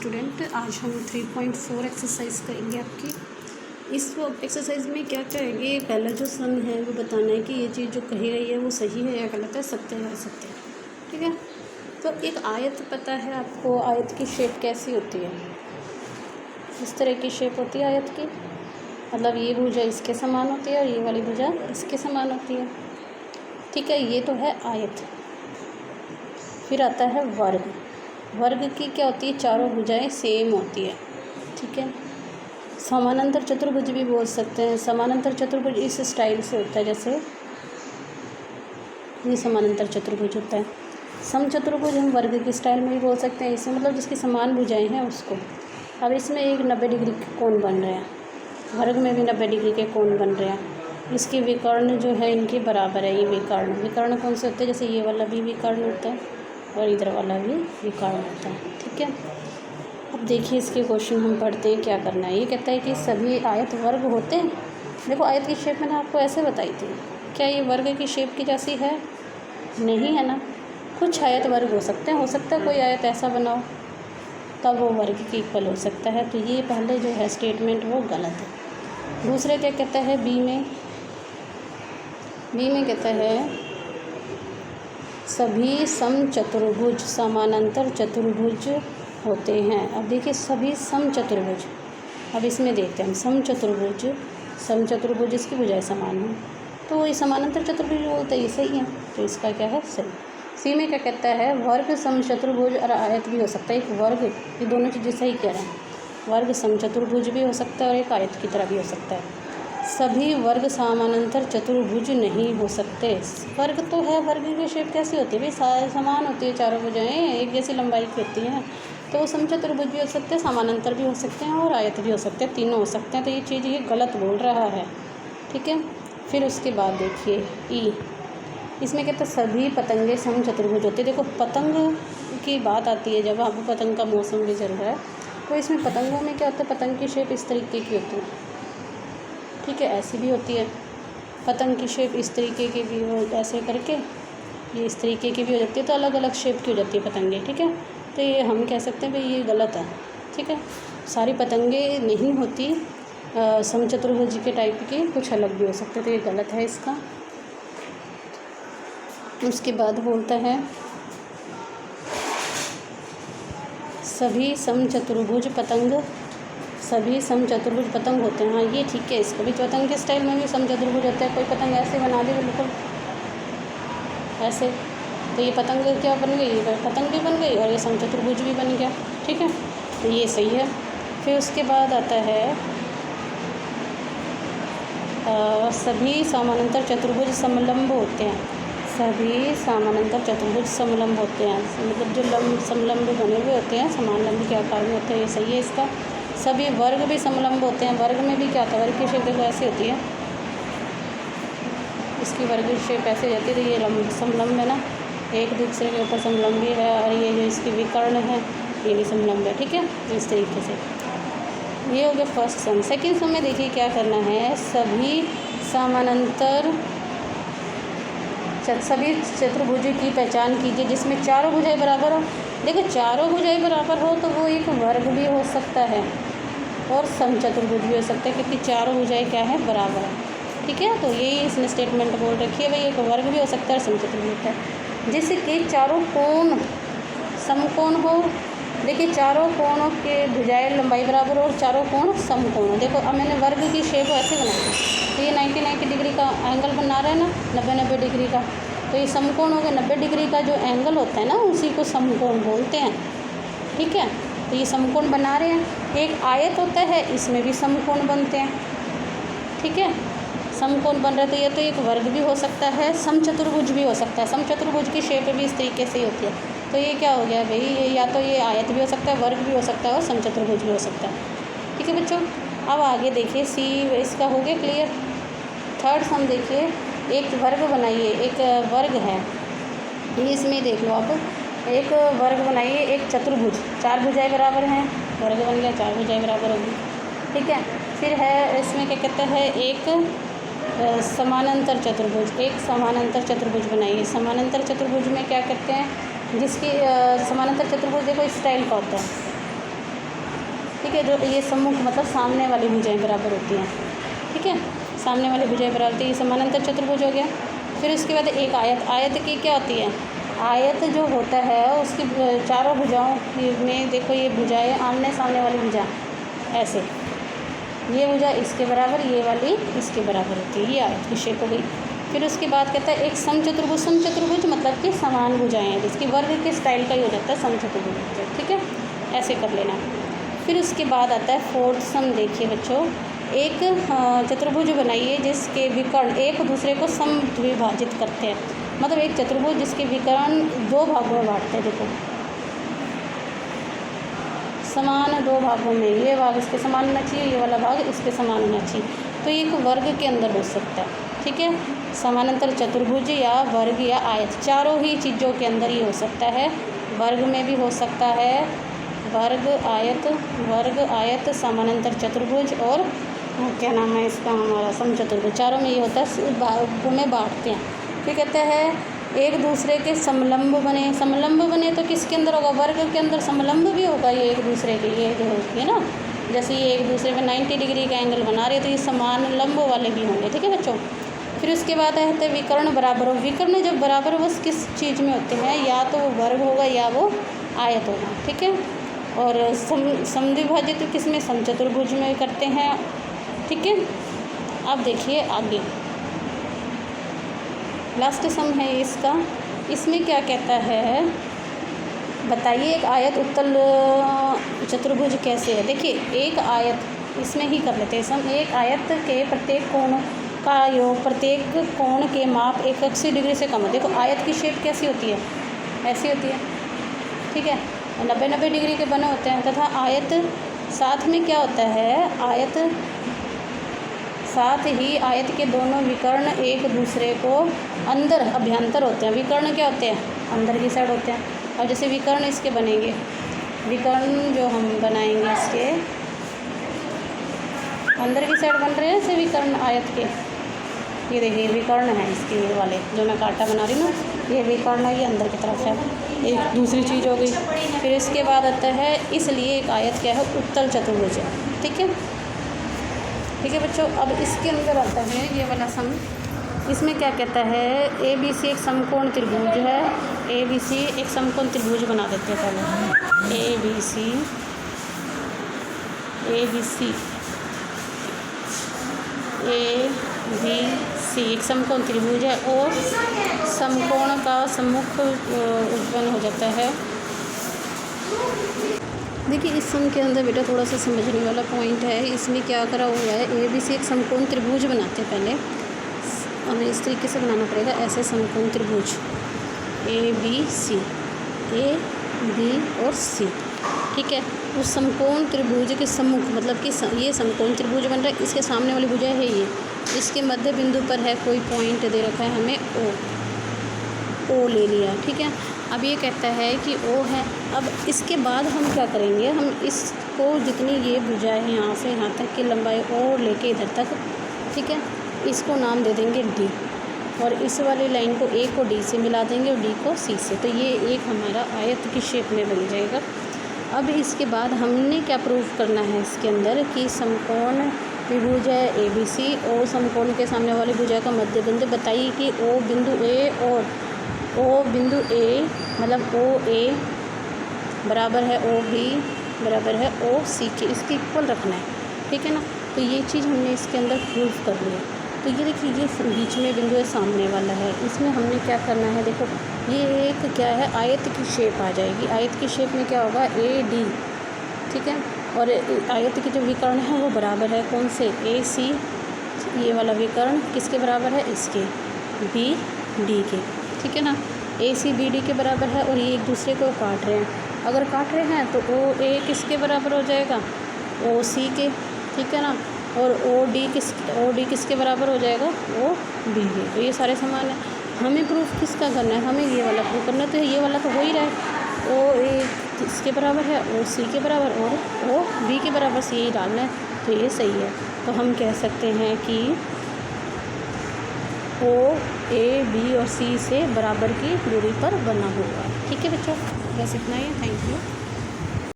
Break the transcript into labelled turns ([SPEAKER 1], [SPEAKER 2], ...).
[SPEAKER 1] Student, आज हम 3.4 exercise करेंगे आपकी। इस एक्सरसाइज में क्या करेंगे, पहला जो सम है वो बताना है कि ये चीज़ जो कही गई है वो सही है या गलत है, सत्य है या असत्य है। ठीक है, तो एक आयत पता है आपको, आयत की शेप कैसी होती है? इस तरह की शेप होती है आयत की, मतलब ये भुजा इसके समान होती है और ये वाली भुजा इसके समान होती है। ठीक है, ये तो है आयत। फिर आता है वर्ग। वर्ग की क्या होती है, चारों भुजाएं सेम होती है। ठीक है, समानांतर चतुर्भुज भी बोल सकते हैं। समानांतर चतुर्भुज इस स्टाइल से होता है, जैसे ये समानांतर चतुर्भुज होता है। समचतुर्भुज हम वर्ग की स्टाइल में भी बोल सकते हैं, इसमें मतलब जिसकी समान भुजाएं हैं उसको। अब इसमें एक 90 डिग्री के कोण बन रहे हैं, वर्ग में भी 90 डिग्री के कोण बन रहे हैं। इसके विकर्ण जो है इनके बराबर है। ये विकर्ण, विकर्ण कौन से होते हैं, जैसे ये वाला भी विकर्ण होता है और इधर वाला भी विकर्ण होता है। ठीक है, अब देखिए इसके क्वेश्चन हम पढ़ते हैं, क्या करना है। ये कहता है कि सभी आयत वर्ग होते हैं। देखो आयत की शेप मैंने आपको ऐसे बताई थी, क्या ये वर्ग की शेप की जैसी है? नहीं है ना। कुछ आयत वर्ग हो सकते हैं, हो सकता है कोई आयत ऐसा बनाओ तब वो वर्ग के इक्वल हो सकता है। तो ये पहले जो है स्टेटमेंट वो गलत है। दूसरे क्या कहता है, बी में कहता है सभी समचतुर्भुज समानांतर चतुर्भुज होते हैं। अब देखिए सभी समचतुर्भुज, अब इसमें देखते हैं हम समचतुर्भुज इसकी भुजाएं समान हैं तो ये समानांतर चतुर्भुज बोलते हैं, ये सही है। तो इसका क्या है, सही। सी में क्या कहता है, वर्ग समचतुर्भुज और आयत भी हो सकता है। एक वर्ग, ये दोनों चीज़ें सही कह रहे हैं। वर्ग समचतुर्भुज भी हो सकता है और एक आयत की तरह भी हो सकता है। सभी वर्ग समानांतर चतुर्भुज नहीं हो सकते। वर्ग तो है, वर्ग की शेप कैसी होती है भाई, समान होती है, चारों भुजाएं एक जैसी लंबाई की होती हैं। तो समचतुर्भुज भी हो सकते हैं, समानांतर भी हो सकते हैं और आयत भी हो सकते हैं, तीनों हो सकते हैं। तो ये चीज़ ये गलत बोल रहा है। ठीक है, फिर उसके बाद देखिए ई, इसमें कहते हैं सभी पतंगे समचतुर्भुज होते हैं। देखो पतंग की बात आती है जब अब पतंग का मौसम भी चल रहा है, तो इसमें पतंगों में क्या होता है, पतंग की शेप इस तरीके की होती है। ठीक है, ऐसी भी होती है पतंग की शेप, इस तरीके की भी हो, ऐसे करके ये इस तरीके की भी हो जाती है। तो अलग अलग शेप की हो जाती है पतंगे। ठीक है, तो ये हम कह सकते हैं भाई ये गलत है। ठीक है, सारी पतंगे नहीं होती समचतुर्भुज के टाइप की, कुछ अलग भी हो सकते हैं, तो ये गलत है इसका। उसके बाद बोलता है सभी समचतुर्भुज पतंग, सभी समचतुर्भुज पतंग होते हैं। हाँ ये ठीक है, इसका भी पतंग के स्टाइल में भी समचतुर्भुज होता है। कोई पतंग ऐसे बना दे बिल्कुल ऐसे, तो ये पतंग क्या बन गई, ये पतंग भी बन गई और ये समचतुर्भुज भी बन गया। ठीक है, तो ये सही है। फिर उसके बाद आता है सभी समानांतर चतुर्भुज समलंब होते हैं। सभी समानांतर चतुर्भुज समलंब होते हैं, मतलब जो समलंब बने हुए होते हैं, समान लंब के आकार में होते हैं, ये सही है इसका। सभी वर्ग भी समलंब होते हैं। वर्ग में भी क्या होता है, वर्ग की शेप देखो ऐसी होती है, इसकी वर्ग की शेप ऐसे हो जाती है। तो ये समलंब है ना, एक दूसरे के ऊपर समलंबी है, और ये जो इसकी विकर्ण है ये भी समलंब है। ठीक है, इस तरीके से ये हो गया फर्स्ट सम। सेकेंड सम में देखिए क्या करना है, सभी समानांतर सभी चतुर्भुज की पहचान कीजिए जिसमें चारों भुजाएं बराबर हो। देखो चारों भुजाएं बराबर हो तो वो एक वर्ग भी हो सकता है और समचतुर्भुज भी हो सकता है, क्योंकि चारों भुजाएं क्या है, बराबर है। ठीक है, तो यही इसने स्टेटमेंट बोल रखी है भाई, एक वर्ग भी हो सकता है और समचतुर्भुज है, जिसके चारों कोण समकोण हो। देखिए चारों कोणों के भुजाएं लंबाई बराबर हो और चारों कोण समकोण हो। देखो अब मैंने वर्ग की शेप ऐसे बनाई है, तो ये 90 डिग्री का एंगल बना रहा है ना, 90 डिग्री का। तो ये समकोण हो गया, 90 डिग्री का जो एंगल होता है ना उसी को समकोण बोलते हैं। ठीक है, तो ये समकोण बना रहे हैं। एक आयत होता है, इसमें भी समकोण बनते हैं। ठीक है, समकोण बन रहा है, तो ये तो एक वर्ग भी हो सकता है, समचतुर्भुज भी हो सकता है। समचतुर्भुज की शेप भी इस तरीके से ही होती है। तो ये क्या हो गया भाई, ये या तो ये आयत भी हो सकता है, वर्ग भी हो सकता है और समचतुर्भुज भी हो सकता है। ठीक है बच्चों, अब आगे देखिए सी, इसका हो गया क्लियर। थर्ड सम देखिए, एक वर्ग बनाइए, एक वर्ग है ये, इसमें देख लो आप, एक वर्ग बनाइए, एक चतुर्भुज, चार भुजाएं बराबर हैं, वर्ग बन गया, चार भुजाएं बराबर होगी। ठीक है, फिर है इसमें क्या कहता है, एक समानांतर चतुर्भुज, एक समानांतर चतुर्भुज बनाइए। समानांतर चतुर्भुज में क्या कहते हैं, जिसकी समानांतर चतुर्भुज देखो इस स्टाइल का होता है, के जो ये सम्मुख मतलब सामने वाली भुजाएं बराबर होती हैं, ठीक है, सामने वाली भुजाएं बराबर होती है, ये समानांतर चतुर्भुज हो गया। फिर उसके बाद एक आयत, आयत की क्या होती है, आयत जो होता है उसकी चारों भुजाओं में देखो ये भुजाएं आमने सामने वाली भुजा ऐसे, ये भुजा इसके बराबर, ये वाली इसके बराबर होती है, ये आयत की शेप हो गई। फिर उसके बाद कहता है एक समचतुर्भुज, समचतुर्भुज मतलब कि समान भुजाएं हैं, जिसकी वर्ग के स्टाइल का ही हो जाता है समचतुर्भुज, ठीक है, ऐसे कर लेना। फिर उसके बाद आता है फोर्थ सम। देखिए बच्चों, एक चतुर्भुज बनाइए जिसके विकर्ण एक दूसरे को समद्विभाजित करते हैं, मतलब एक चतुर्भुज जिसके विकर्ण दो भागों में बांटते हैं, देखो समान दो भागों में, ये भाग इसके समान होना चाहिए, ये वाला भाग इसके समान होना चाहिए, तो ये एक वर्ग के अंदर हो सकता है, ठीक है, समानांतर चतुर्भुज या वर्ग या आयत, चारों ही चीज़ों के अंदर ही हो सकता है, वर्ग में भी हो सकता है, वर्ग आयत समानांतर चतुर्भुज और क्या नाम है इसका हमारा समचतुर्भुज, चारों में ये होता है, भागों में बांटते हैं। फिर कहते हैं एक दूसरे के समलंब बने, समलंब बने तो किसके अंदर होगा, वर्ग के अंदर समलंब भी होगा, ये एक दूसरे के, ये जो होती है ना, जैसे ये एक दूसरे में 90 डिग्री का एंगल बना रहे हैं तो ये समान लंब वाले भी होंगे, ठीक है बच्चों। फिर उसके बाद है विकर्ण बराबर हो, विकर्ण जब बराबर वो किस चीज़ में होते हैं, या तो वो वर्ग होगा या वो आयत होगा, ठीक है, और समद्विभाजित किस में, समचतुर्भुज में करते हैं, ठीक है। अब देखिए आगे लास्ट सम है इसका, इसमें क्या कहता है, बताइए एक आयत उत्तल चतुर्भुज कैसे है। देखिए एक आयत इसमें ही कर लेते हैं सम, एक आयत के प्रत्येक कोण का योग प्रत्येक कोण के माप 180 डिग्री से कम है। देखो आयत की शेप कैसी होती है, ऐसी होती है, ठीक है, 90 डिग्री के बने होते हैं, तथा आयत साथ में क्या होता है, आयत साथ ही आयत के दोनों विकर्ण एक दूसरे को अंदर अभ्यंतर होते हैं, विकर्ण क्या होते हैं, अंदर की साइड होते हैं। और जैसे विकर्ण इसके बनेंगे, विकर्ण जो हम बनाएंगे इसके अंदर की साइड बन रहे हैं, जैसे विकर्ण आयत के, ये देखिए विकर्ण है इसके, ये वाले जो मैं कांटा बना रही हूँ ना, ये विकर्ण है, ये अंदर की तरफ है, एक दूसरी चीज़ हो गई। फिर इसके बाद आता है, इसलिए एक आयत क्या है, उत्तल चतुर्भुज है, ठीक है, ठीक है बच्चों। अब इसके अंदर आता है ये वाला सम, इसमें क्या कहता है, ABC एक समकोण त्रिभुज है, ABC एक समकोण त्रिभुज बना देते हैं पहले, ABC एक समकोण त्रिभुज है और समकोण का सम्मुख उत्पन्न हो जाता है। देखिए इस सम के अंदर बेटा थोड़ा सा समझने वाला पॉइंट है, इसमें क्या करा हुआ है, ABC एक समकोण त्रिभुज बनाते हैं पहले, हमें इस तरीके से बनाना पड़ेगा, ऐसे समकोण त्रिभुज ABC, A B और C, ठीक है। उस समकोण त्रिभुज के सम्मुख मतलब कि ये समकोण त्रिभुज बन रहा है, इसके सामने वाली भुजा है ये, इसके मध्य बिंदु पर है कोई पॉइंट दे रखा है हमें O ले लिया, ठीक है। अब ये कहता है कि O है, अब इसके बाद हम क्या करेंगे, हम इसको जितनी ये भुजा है यहाँ से यहाँ तक की लंबाई O लेके इधर तक, ठीक है, इसको नाम दे देंगे D, और इस वाली लाइन को A को D से मिला देंगे और D को C से, तो ये एक हमारा आयत की शेप में बन जाएगा। अब इसके बाद हमने क्या प्रूफ करना है इसके अंदर कि समकोण त्रिभुज है ABC और समकोण के सामने वाली भुजा का मध्य बिंदु, बताइए कि O बिंदु A और O बिंदु A मतलब OA बराबर है OB बराबर है OC के, इसके इक्वल रखना है, ठीक है ना। तो ये चीज़ हमने इसके अंदर प्रूफ कर लिया। तो ये देखिए ये बीच में बिंदु है, सामने वाला है, इसमें हमने क्या करना है, देखो ये एक क्या है, आयत की शेप आ जाएगी, आयत की शेप में क्या होगा AD, ठीक है, और आयत के जो विकर्ण है वो बराबर है कौन से, AC, ये वाला विकर्ण किसके बराबर है, इसके BD के, ठीक है ना, AC BD के बराबर है, और ये एक दूसरे को काट रहे हैं, अगर काट रहे हैं तो OA किसके बराबर हो जाएगा, OC के, ठीक है ना, और OD किसके बराबर हो जाएगा, OB के। तो ये सारे समान है, हमें प्रूफ किसका करना है, हमें ये वाला प्रूफ करना है, तो ये वाला तो हो ही रहा है, OA किसके बराबर है, OC के बराबर और OB के बराबर से यही डालना है, तो ये सही है। तो हम कह सकते हैं कि OA B और C से बराबर की दूरी पर बना हुआ है, ठीक है बच्चों, बस इतना ही है, थैंक यू।